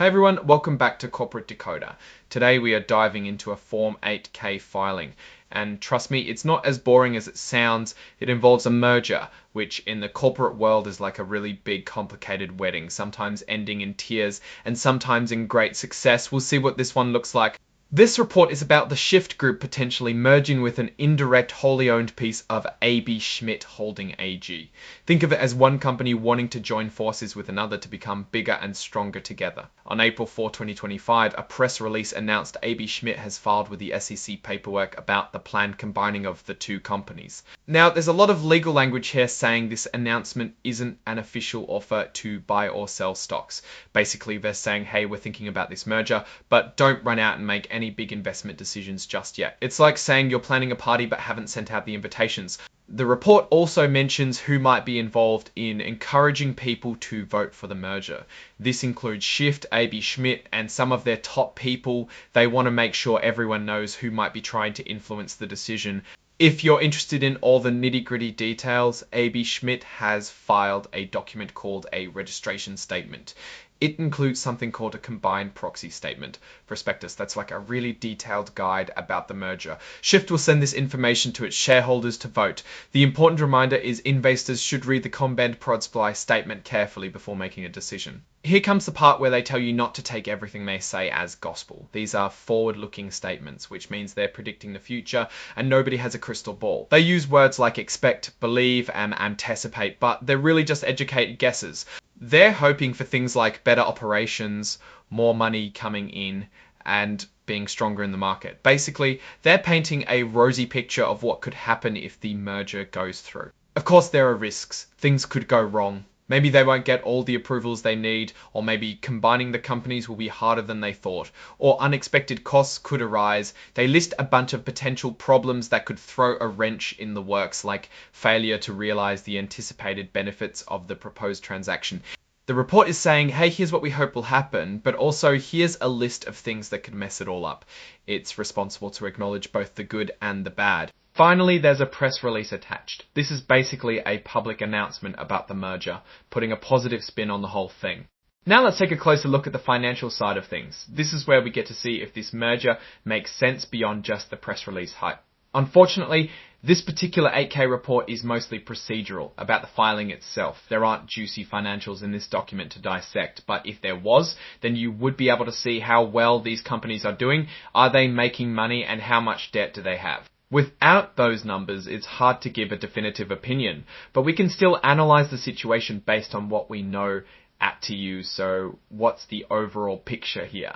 Hey everyone, welcome back to Corporate Decoder. Today we are diving into a Form 8K filing. And trust me, it's not as boring as it sounds. It involves a merger, which in the corporate world is like a really big, complicated wedding, sometimes ending in tears and sometimes in great success. We'll see what this one looks like. This report is about the Shyft Group potentially merging with an indirect wholly owned piece of AB Schmidt Holding AG. Think of it as one company wanting to join forces with another to become bigger and stronger together. On April 4, 2025, a press release announced AB Schmidt has filed with the SEC paperwork about the planned combining of the two companies. Now, there's a lot of legal language here saying this announcement isn't an official offer to buy or sell stocks. Basically, they're saying, hey, we're thinking about this merger, but don't run out and make any big investment decisions just yet. It's like saying you're planning a party but haven't sent out the invitations. The report also mentions who might be involved in encouraging people to vote for the merger. This includes Shyft, AB Schmidt, and some of their top people. They want to make sure everyone knows who might be trying to influence the decision. If you're interested in all the nitty-gritty details, AB Schmidt has filed a document called a registration statement. It includes something called a combined proxy statement prospectus. That's like a really detailed guide about the merger. Shyft will send this information to its shareholders to vote. The important reminder is investors should read the combined prospectus statement carefully before making a decision. Here comes the part where they tell you not to take everything they say as gospel. These are forward-looking statements, which means they're predicting the future and nobody has a crystal ball. They use words like expect, believe, and anticipate, but they're really just educated guesses. They're hoping for things like better operations, more money coming in, and being stronger in the market. Basically, they're painting a rosy picture of what could happen if the merger goes through. Of course, there are risks. Things could go wrong. Maybe they won't get all the approvals they need, or maybe combining the companies will be harder than they thought, or unexpected costs could arise. They list a bunch of potential problems that could throw a wrench in the works, like failure to realize the anticipated benefits of the proposed transaction. The report is saying, hey, here's what we hope will happen, but also here's a list of things that could mess it all up. It's responsible to acknowledge both the good and the bad. Finally, there's a press release attached. This is basically a public announcement about the merger, putting a positive spin on the whole thing. Now let's take a closer look at the financial side of things. This is where we get to see if this merger makes sense beyond just the press release hype. Unfortunately, this particular 8K report is mostly procedural about the filing itself. There aren't juicy financials in this document to dissect, but if there was, then you would be able to see how well these companies are doing. Are they making money and how much debt do they have? Without those numbers, it's hard to give a definitive opinion, but we can still analyze the situation based on what we know at TU. So what's the overall picture here?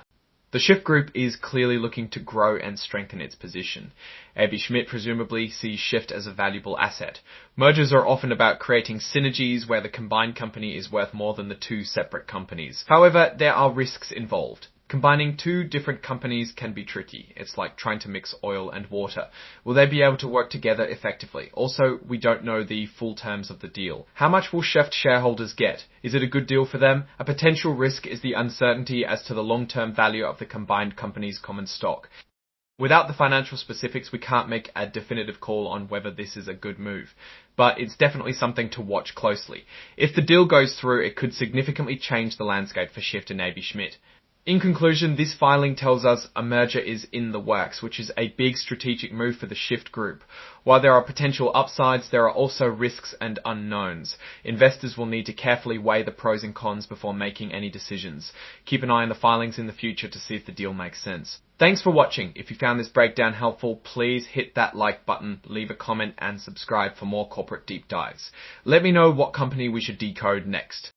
The Shyft Group is clearly looking to grow and strengthen its position. AB Schmidt presumably sees Shyft as a valuable asset. Mergers are often about creating synergies where the combined company is worth more than the two separate companies. However, there are risks involved. Combining two different companies can be tricky. It's like trying to mix oil and water. Will they be able to work together effectively? Also, we don't know the full terms of the deal. How much will Shyft shareholders get? Is it a good deal for them? A potential risk is the uncertainty as to the long-term value of the combined company's common stock. Without the financial specifics, we can't make a definitive call on whether this is a good move, but it's definitely something to watch closely. If the deal goes through, it could significantly change the landscape for Shyft and AB Schmidt. In conclusion, this filing tells us a merger is in the works, which is a big strategic move for the Shyft Group. While there are potential upsides, there are also risks and unknowns. Investors will need to carefully weigh the pros and cons before making any decisions. Keep an eye on the filings in the future to see if the deal makes sense. Thanks for watching. If you found this breakdown helpful, please hit that like button, leave a comment and subscribe for more corporate deep dives. Let me know what company we should decode next.